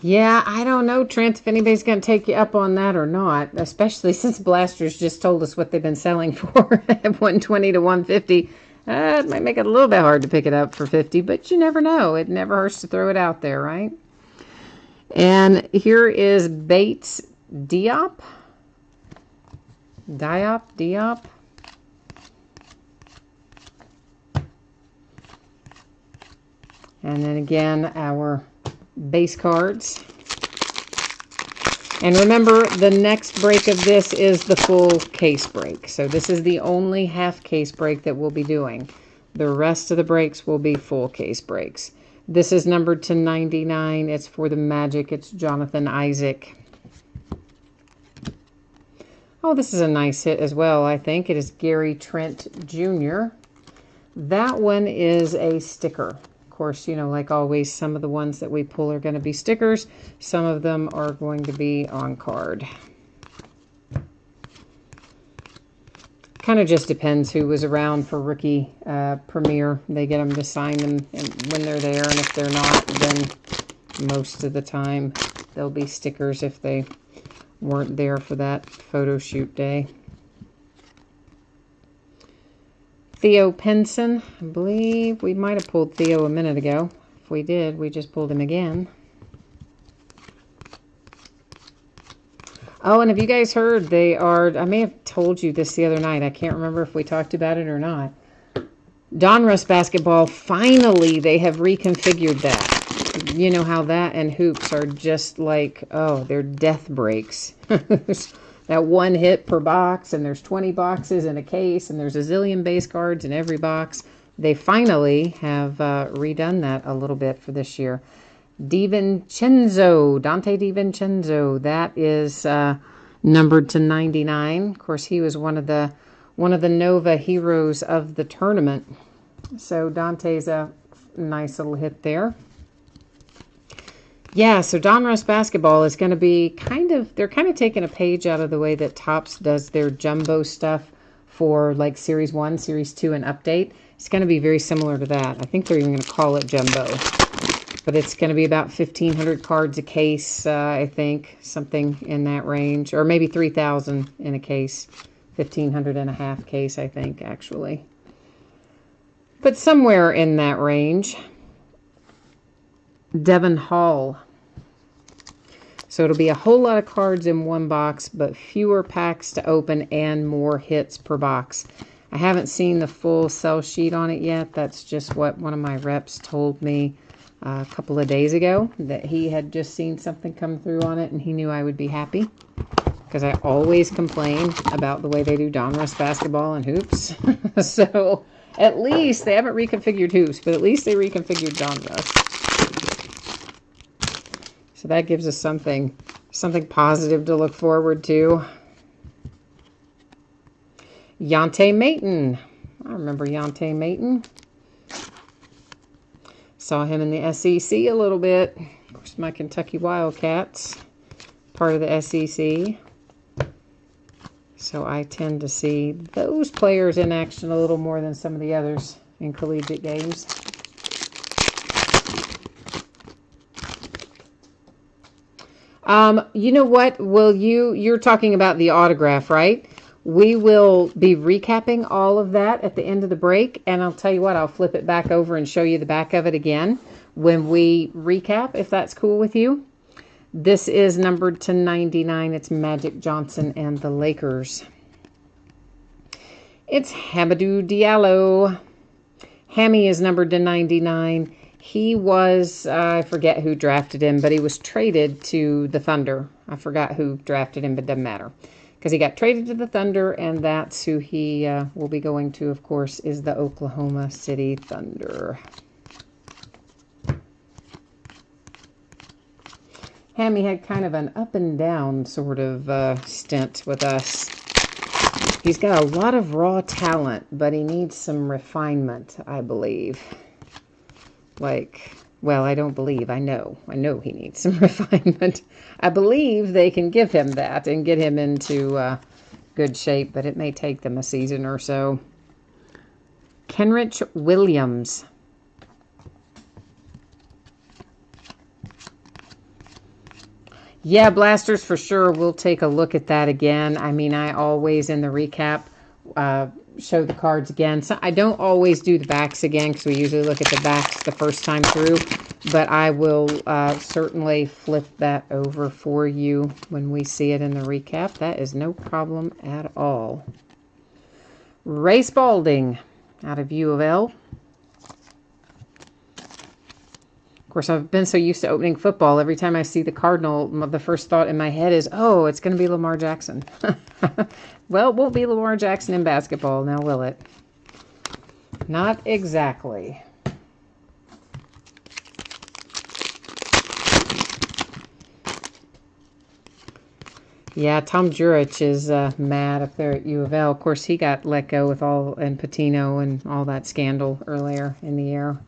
Yeah, I don't know, Trent, if anybody's going to take you up on that or not, especially since Blasters just told us what they've been selling for at 120 to 150. It might make it a little bit hard to pick it up for 50, but you never know. It never hurts to throw it out there, right? And here is Bates Diop. Diop. And then again, our base cards. And remember, the next break of this is the full case break. So this is the only half case break that we'll be doing. The rest of the breaks will be full case breaks. This is numbered to 99. It's for the Magic. It's Jonathan Isaac. Oh, this is a nice hit as well, I think. It is Gary Trent Jr. That one is a sticker. Of course, you know, like always, some of the ones that we pull are going to be stickers. Some of them are going to be on card. Kind of just depends who was around for rookie premiere. They get them to sign them when they're there, and if they're not, then most of the time they'll be stickers if they weren't there for that photo shoot day. Theo Penson. I believe we might have pulled Theo a minute ago. If we did, we just pulled him again. Oh, and have you guys heard I may have told you this the other night. I can't remember if we talked about it or not. Donruss basketball, finally, they have reconfigured that. You know how that and hoops are just like, oh, they're death breaks. That one hit per box, and there's 20 boxes in a case, and there's a zillion base cards in every box. They finally have redone that a little bit for this year. DiVincenzo, Dante DiVincenzo, that is numbered to 99. Of course, he was one of the Nova heroes of the tournament. So Dante's a nice little hit there. Yeah, so Donruss basketball is going to be they're kind of taking a page out of the way that Topps does their jumbo stuff for like Series 1, Series 2, and Update. It's going to be very similar to that. I think they're even going to call it jumbo. But it's going to be about 1,500 cards a case, I think, something in that range. Or maybe 3,000 in a case. 1,500 in a half case, I think, actually. But somewhere in that range. Devon Hall. So it'll be a whole lot of cards in one box, but fewer packs to open and more hits per box. I haven't seen the full sell sheet on it yet. That's just what one of my reps told me a couple of days ago, that he had just seen something come through on it and he knew I would be happy, because I always complain about the way they do Donruss basketball and hoops. So at least they haven't reconfigured hoops, but at least they reconfigured Donruss. So that gives us something positive to look forward to. Yante Mayton. I remember Yante Mayton. Saw him in the SEC a little bit. Of course, my Kentucky Wildcats, part of the SEC. So I tend to see those players in action a little more than some of the others in collegiate games. You know what? You're talking about the autograph, right? We will be recapping all of that at the end of the break, and I'll tell you what, I'll flip it back over and show you the back of it again when we recap, if that's cool with you. This is numbered to 99. It's Magic Johnson and the Lakers. It's Hamidou Diallo. Hammy is numbered to 99. He was, I forget who drafted him, but he was traded to the Thunder. I forgot who drafted him, but it doesn't matter. Because he got traded to the Thunder, and that's who he will be going to, of course, is the Oklahoma City Thunder. Hammy had kind of an up and down sort of stint with us. He's got a lot of raw talent, but he needs some refinement, I believe. Like, well, I don't believe, I know he needs some refinement. I believe they can give him that and get him into good shape, but it may take them a season or so. Kenrich Williams. Yeah, Blasters for sure. We'll take a look at that again. I mean, I always in the recap show the cards again. So I don't always do the backs again because we usually look at the backs the first time through. But I will certainly flip that over for you when we see it in the recap. That is no problem at all. Ray Spalding out of U of L. Of course, I've been so used to opening football. Every time I see the Cardinal, the first thought in my head is, oh, it's going to be Lamar Jackson. Well, it won't be Lamar Jackson in basketball, now will it? Not exactly. Yeah, Tom Jurich is mad up there at U of L. Of course, he got let go with and Patino and all that scandal earlier in the year.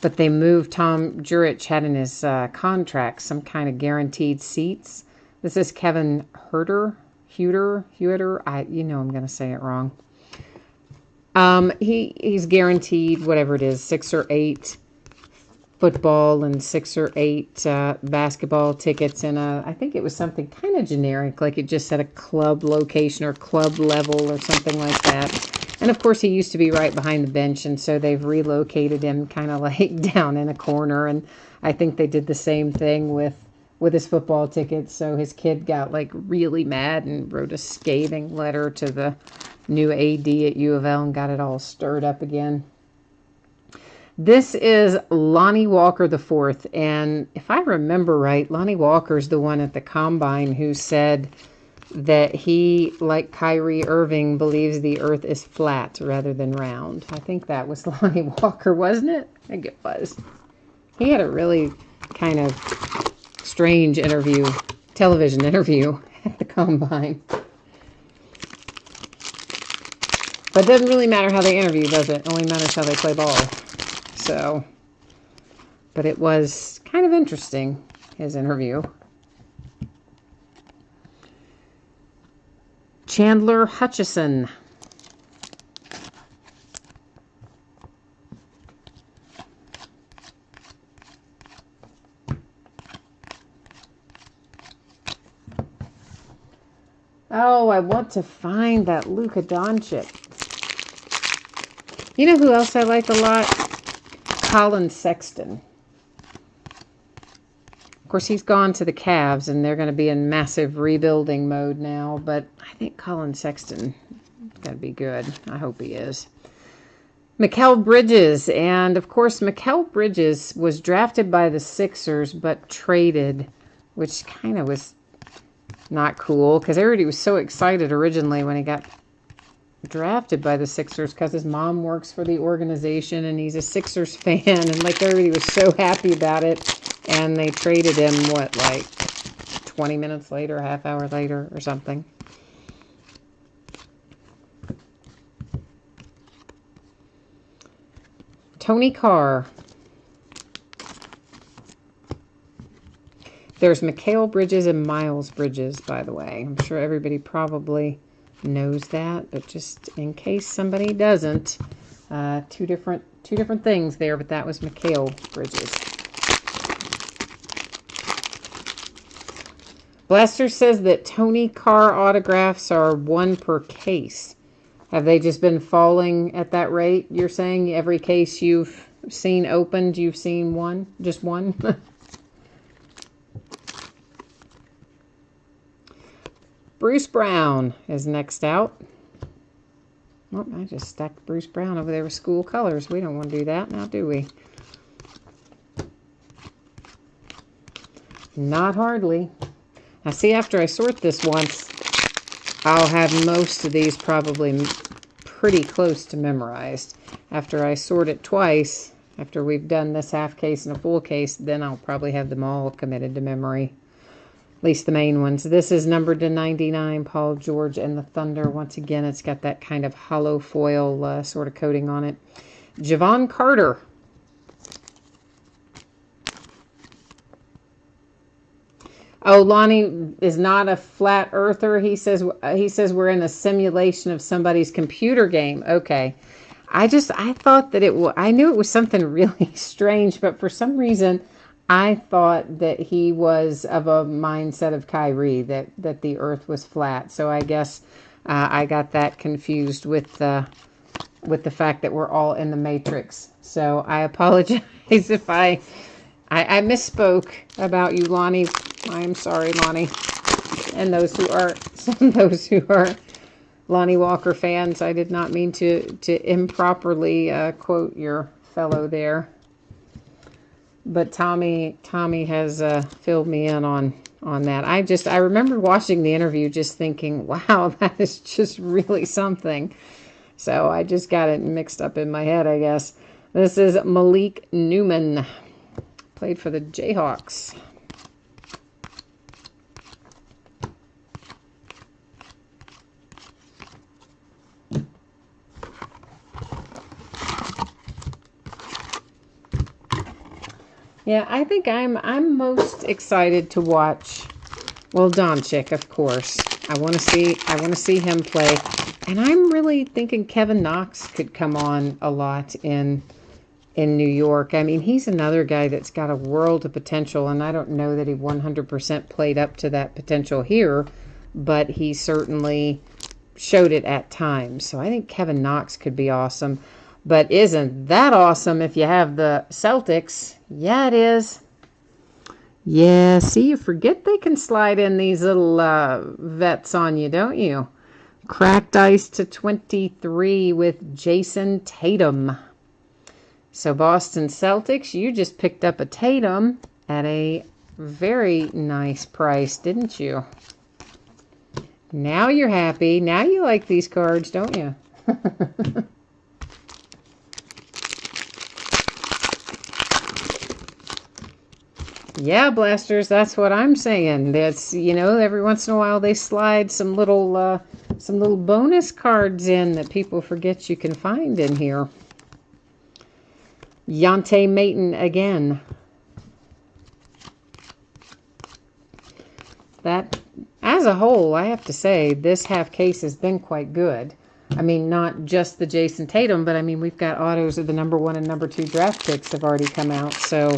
But they moved, Tom Jurich had in his contract some kind of guaranteed seats. This is Kevin Huerter, you know I'm going to say it wrong. He's guaranteed, whatever it is, 6 or 8 football and 6 or 8 basketball tickets. And I think it was something kind of generic, like it just said a club location or club level or something like that. And, of course, he used to be right behind the bench, and so they've relocated him kind of like down in a corner. And I think they did the same thing with his football tickets. So his kid got, like, really mad and wrote a scathing letter to the new AD at U of L and got it all stirred up again. This is Lonnie Walker IV. And if I remember right, Lonnie Walker's the one at the Combine who said that he, like Kyrie Irving, believes the earth is flat rather than round. I think that was Lonnie Walker, wasn't it? I think it was. He had a really kind of strange television interview at the Combine. But it doesn't really matter how they interview, does it? It only matters how they play ball. So, but it was kind of interesting, his interview. Chandler Hutchison. Oh, I want to find that Luka Doncic. You know who else I like a lot? Colin Sexton. Of course, he's gone to the Cavs, and they're going to be in massive rebuilding mode now. But I think Colin Sexton is going to be good. I hope he is. Mikal Bridges. And, of course, Mikal Bridges was drafted by the Sixers, but traded, which kind of was not cool, because everybody was so excited originally when he got drafted by the Sixers because his mom works for the organization and he's a Sixers fan, and like everybody was so happy about it. And they traded him, what, like 20 minutes later, a half hour later or something. Tony Carr. There's Mikal Bridges and Miles Bridges, by the way. I'm sure everybody probably knows that, but just in case somebody doesn't, two different things there, but that was Mikal Bridges. Blaster says that Tony Carr autographs are 1 per case. Have they just been falling at that rate? You're saying every case you've seen opened, you've seen one? Just one? Bruce Brown is next out. Oh, I just stacked Bruce Brown over there with school colors. We don't want to do that now, do we? Not hardly. Now see, after I sort this once, I'll have most of these probably pretty close to memorized. After I sort it twice, after we've done this half case and a full case, then I'll probably have them all committed to memory. At least the main ones. This is numbered to 99, Paul George and the Thunder. Once again, it's got that kind of hollow foil sort of coating on it. Javon Carter. Oh, Lonnie is not a flat earther. He says we're in a simulation of somebody's computer game. Okay. I thought that I knew it was something really strange, but for some reason I thought that he was of a mindset of Kyrie, that the earth was flat. So I guess I got that confused with the fact that we're all in the Matrix. So I apologize if I misspoke about you, Lonnie. I'm sorry, Lonnie. And those who are Lonnie Walker fans, I did not mean to improperly quote your fellow there. But Tommy has filled me in on that. I remember watching the interview just thinking, wow, that is just really something. So I just got it mixed up in my head, I guess. This is Malik Newman. Played for the Jayhawks. Yeah, I think I'm most excited to watch, well, Doncic, of course. I want to see him play. And I'm really thinking Kevin Knox could come on a lot in New York. I mean, he's another guy that's got a world of potential, and I don't know that he 100% played up to that potential here, but he certainly showed it at times. So I think Kevin Knox could be awesome. But isn't that awesome if you have the Celtics? Yeah, it is. Yeah, see, you forget they can slide in these little vets on you, don't you? Cracked ice to 23 with Jason Tatum. So Boston Celtics, you just picked up a Tatum at a very nice price, didn't you? Now you're happy. Now you like these cards, don't you? Yeah, Blasters, that's what I'm saying. That's, every once in a while they slide some little bonus cards in that people forget you can find in here. Yante Maton again. That, as a whole, I have to say, this half case has been quite good. I mean, not just the Jason Tatum, but I mean, we've got autos of the number 1 and number 2 draft picks have already come out, so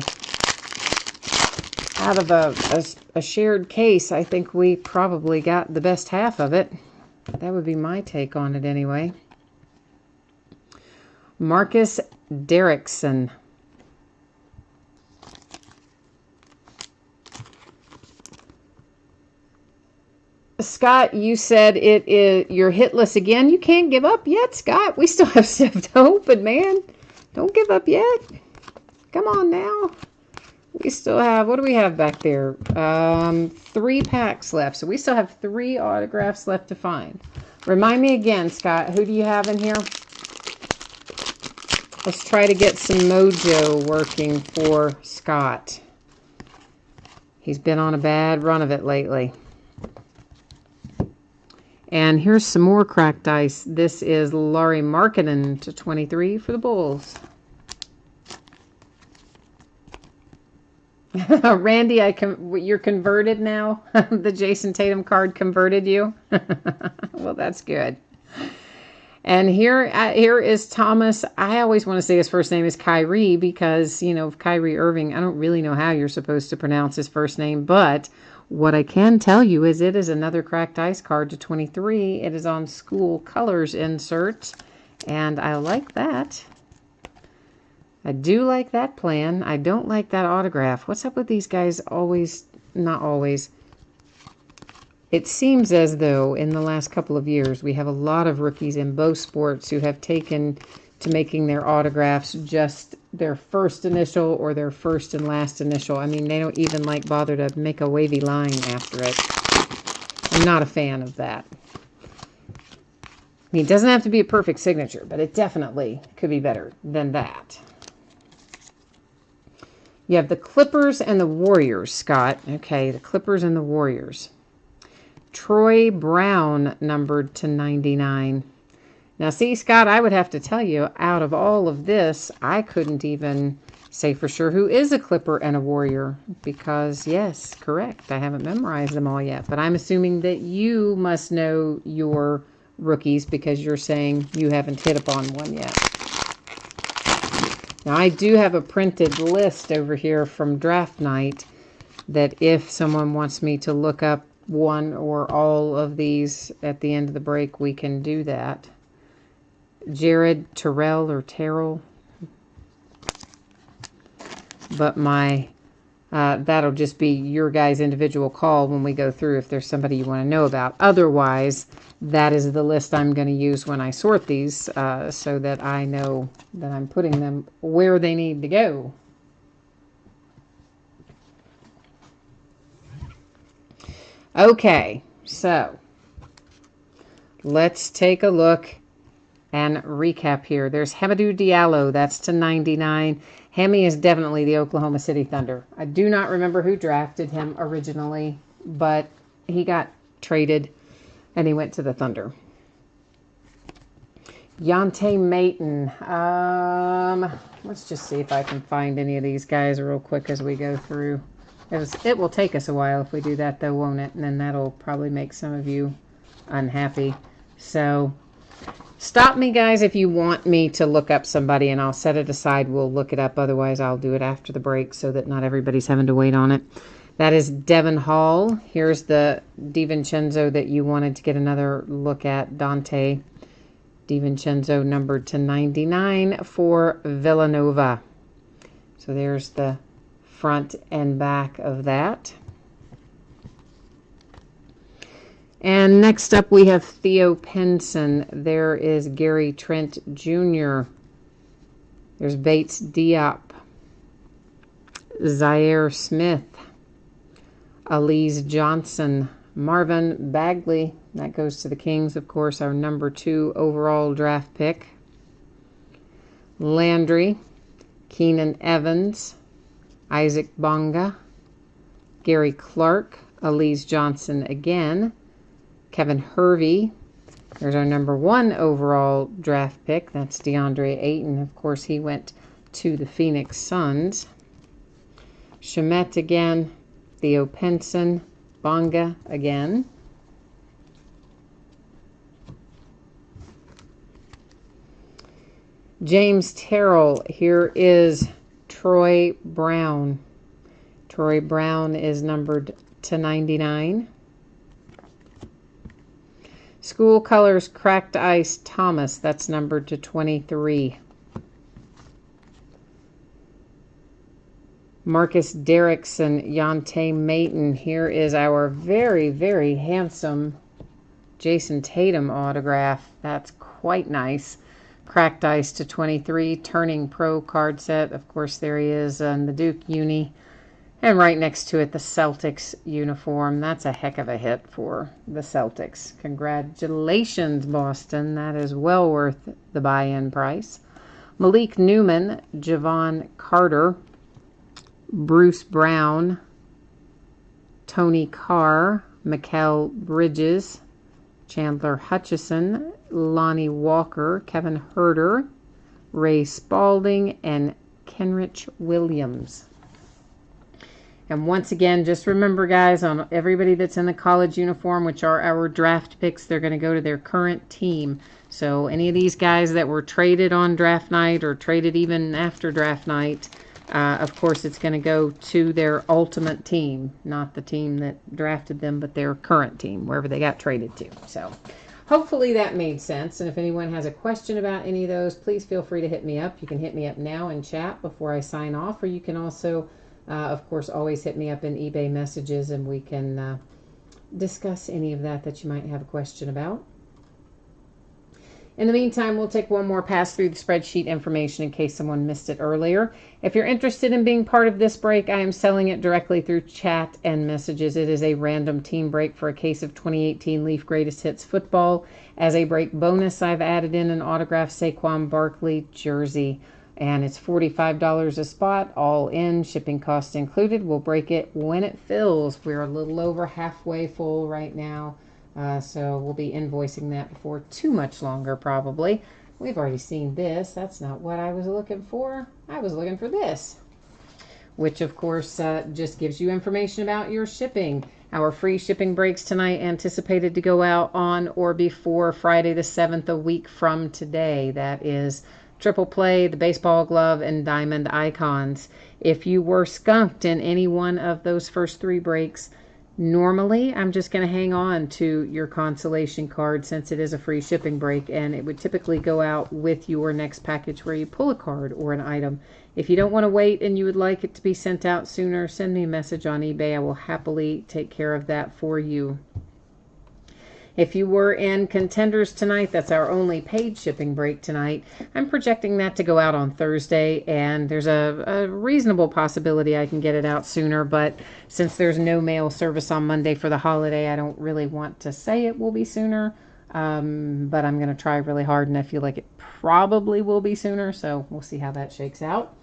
out of a shared case, I think we probably got the best half of it. That would be my take on it anyway. Marcus Derrickson. Scott, you said you're hitless again. You can't give up yet, Scott. We still have stuff to open, man. Don't give up yet. Come on now. We still have, what do we have back there? 3 packs left. So we still have 3 autographs left to find. Remind me again, Scott, who do you have in here? Let's try to get some mojo working for Scott. He's been on a bad run of it lately. And here's some more cracked ice. This is Lauri Markkanen to 23 for the Bulls. Randy, you're converted now? The Jason Tatum card converted you? Well, that's good. And here is Thomas. I always want to say his first name is Kyrie because, Kyrie Irving, I don't really know how you're supposed to pronounce his first name, but what I can tell you is it is another cracked ice card to 23. It is on school colors insert, and I like that. I do like that plan. I don't like that autograph. What's up with these guys not always. It seems as though in the last couple of years we have a lot of rookies in both sports who have taken to making their autographs just their first initial or their first and last initial. I mean, they don't even like bother to make a wavy line after it. I'm not a fan of that. I mean, it doesn't have to be a perfect signature, but it definitely could be better than that. You have the Clippers and the Warriors, Scott. Okay, the Clippers and the Warriors. Troy Brown, numbered to 99. Now, see, Scott, I would have to tell you, out of all of this, I couldn't even say for sure who is a Clipper and a Warrior. Because, yes, correct, I haven't memorized them all yet. But I'm assuming that you must know your rookies because you're saying you haven't hit upon one yet. Now, I do have a printed list over here from draft night that if someone wants me to look up one or all of these at the end of the break, we can do that. Jared Terrell or Terrell. But my that'll just be your guys' individual call when we go through if there's somebody you want to know about. Otherwise, that is the list I'm going to use when I sort these so that I know that I'm putting them where they need to go. Okay, so let's take a look and recap here. There's Hamidou Diallo, that's to 99. Hammy is definitely the Oklahoma City Thunder. I do not remember who drafted him originally, but he got traded and he went to the Thunder. Yante Mayton. Let's just see if I can find any of these guys real quick as we go through. It will take us a while if we do that, though, won't it? And then that'll probably make some of you unhappy. So stop me, guys, if you want me to look up somebody, and I'll set it aside. We'll look it up. Otherwise, I'll do it after the break so that not everybody's having to wait on it. That is Devin Hall. Here's the DiVincenzo that you wanted to get another look at, Dante DiVincenzo, numbered to 99 for Villanova. So there's the front and back of that. And next up we have Theo Penson. There is Gary Trent Jr. There's Bates Diop. Zaire Smith. Elise Johnson. Marvin Bagley. That goes to the Kings, of course, our number 2 overall draft pick. Landry. Keenan Evans. Isaac Bonga. Gary Clark. Elise Johnson again. Kevin Hervey. There's our number 1 overall draft pick. That's DeAndre Ayton. Of course, he went to the Phoenix Suns. Shamet again. Theo Penson. Bonga again. James Terrell. Here is Troy Brown. Troy Brown is numbered to 99. School Colors Cracked Ice Thomas. That's numbered to 23. Marcus Derrickson, Yante Mayton. Here is our very, very handsome Jason Tatum autograph. That's quite nice. Cracked Ice to 23. Turning Pro card set. Of course, there he is on the Duke uni. And right next to it, the Celtics uniform. That's a heck of a hit for the Celtics. Congratulations, Boston. That is well worth the buy-in price. Malik Newman, Javon Carter, Bruce Brown, Tony Carr, Mikal Bridges, Chandler Hutchison, Lonnie Walker, Kevin Herter, Ray Spalding, and Kenrich Williams. And once again, just remember, guys, on everybody that's in the college uniform, which are our draft picks, they're going to go to their current team. So any of these guys that were traded on draft night or traded even after draft night, of course, it's going to go to their ultimate team, not the team that drafted them, but their current team, wherever they got traded to. So hopefully that made sense. And if anyone has a question about any of those, please feel free to hit me up. You can hit me up now in chat before I sign off, or you can also of course, always hit me up in eBay messages and we can discuss any of that you might have a question about. In the meantime, we'll take one more pass through the spreadsheet information in case someone missed it earlier. If you're interested in being part of this break, I am selling it directly through chat and messages. It is a random team break for a case of 2018 Leaf Greatest Hits football. As a break bonus, I've added in an autographed Saquon Barkley jersey, and it's $45 a spot, all in, shipping costs included. We'll break it when it fills. We're a little over halfway full right now. So we'll be invoicing that before too much longer, probably. We've already seen this. That's not what I was looking for. I was looking for this, which, of course, just gives you information about your shipping. Our free shipping breaks tonight anticipated to go out on or before Friday the 7th, a week from today. That is Triple Play, the Baseball Glove, and Diamond Icons. If you were skunked in any one of those first 3 breaks, normally, I'm just going to hang on to your consolation card since it is a free shipping break, and it would typically go out with your next package where you pull a card or an item. If you don't want to wait and you would like it to be sent out sooner, send me a message on eBay. I will happily take care of that for you. If you were in Contenders tonight, that's our only paid shipping break tonight. I'm projecting that to go out on Thursday, and there's a reasonable possibility I can get it out sooner, but since there's no mail service on Monday for the holiday, I don't really want to say it will be sooner, but I'm going to try really hard, and I feel like it probably will be sooner, so we'll see how that shakes out.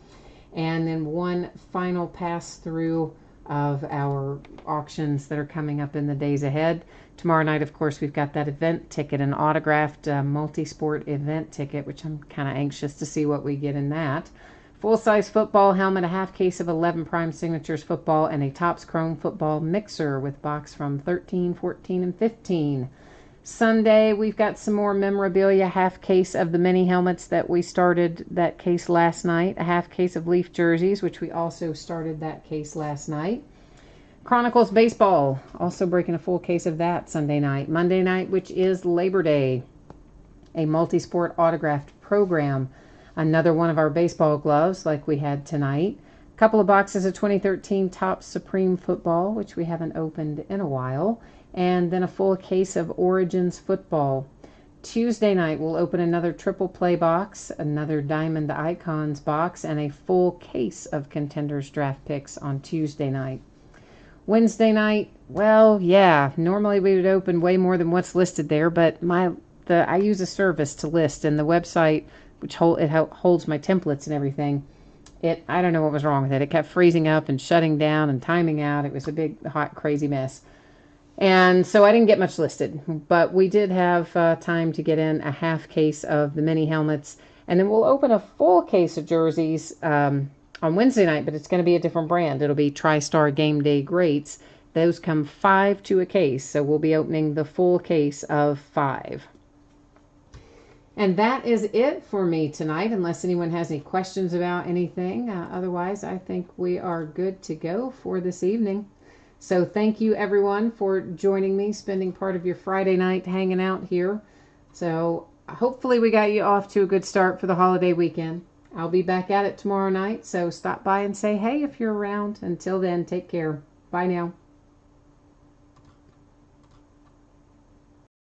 And then one final pass through of our auctions that are coming up in the days ahead. Tomorrow night, of course, we've got that event ticket, an autographed multi-sport event ticket, which I'm kind of anxious to see what we get in that. Full-size football helmet, a half case of 11 Prime Signatures football, and a Topps Chrome football mixer with box from 13, 14, and 15. Sunday, we've got some more memorabilia, half case of the mini helmets that we started that case last night, a half case of Leaf jerseys, which we also started that case last night. Chronicles Baseball, also breaking a full case of that Sunday night. Monday night, which is Labor Day, a multi-sport autographed program. Another one of our baseball gloves like we had tonight. A couple of boxes of 2013 Topps Supreme Football, which we haven't opened in a while. And then a full case of Origins Football. Tuesday night, we'll open another Triple Play box, another Diamond Icons box, and a full case of Contenders draft picks on Tuesday night. Wednesday night, well, yeah, normally we would open way more than what's listed there, but I use a service to list, and the website, which holds my templates and everything, I don't know what was wrong with it. It kept freezing up and shutting down and timing out. It was a big, hot, crazy mess. And so I didn't get much listed, but we did have time to get in a half case of the mini helmets, and then we'll open a full case of jerseys on Wednesday night, but it's going to be a different brand. It'll be TriStar Game Day Greats. Those come 5 to a case, so we'll be opening the full case of 5. And that is it for me tonight, unless anyone has any questions about anything. Otherwise, I think we are good to go for this evening. So thank you, everyone, for joining me, spending part of your Friday night hanging out here. So hopefully we got you off to a good start for the holiday weekend. I'll be back at it tomorrow night, so stop by and say hey if you're around. Until then, take care. Bye now.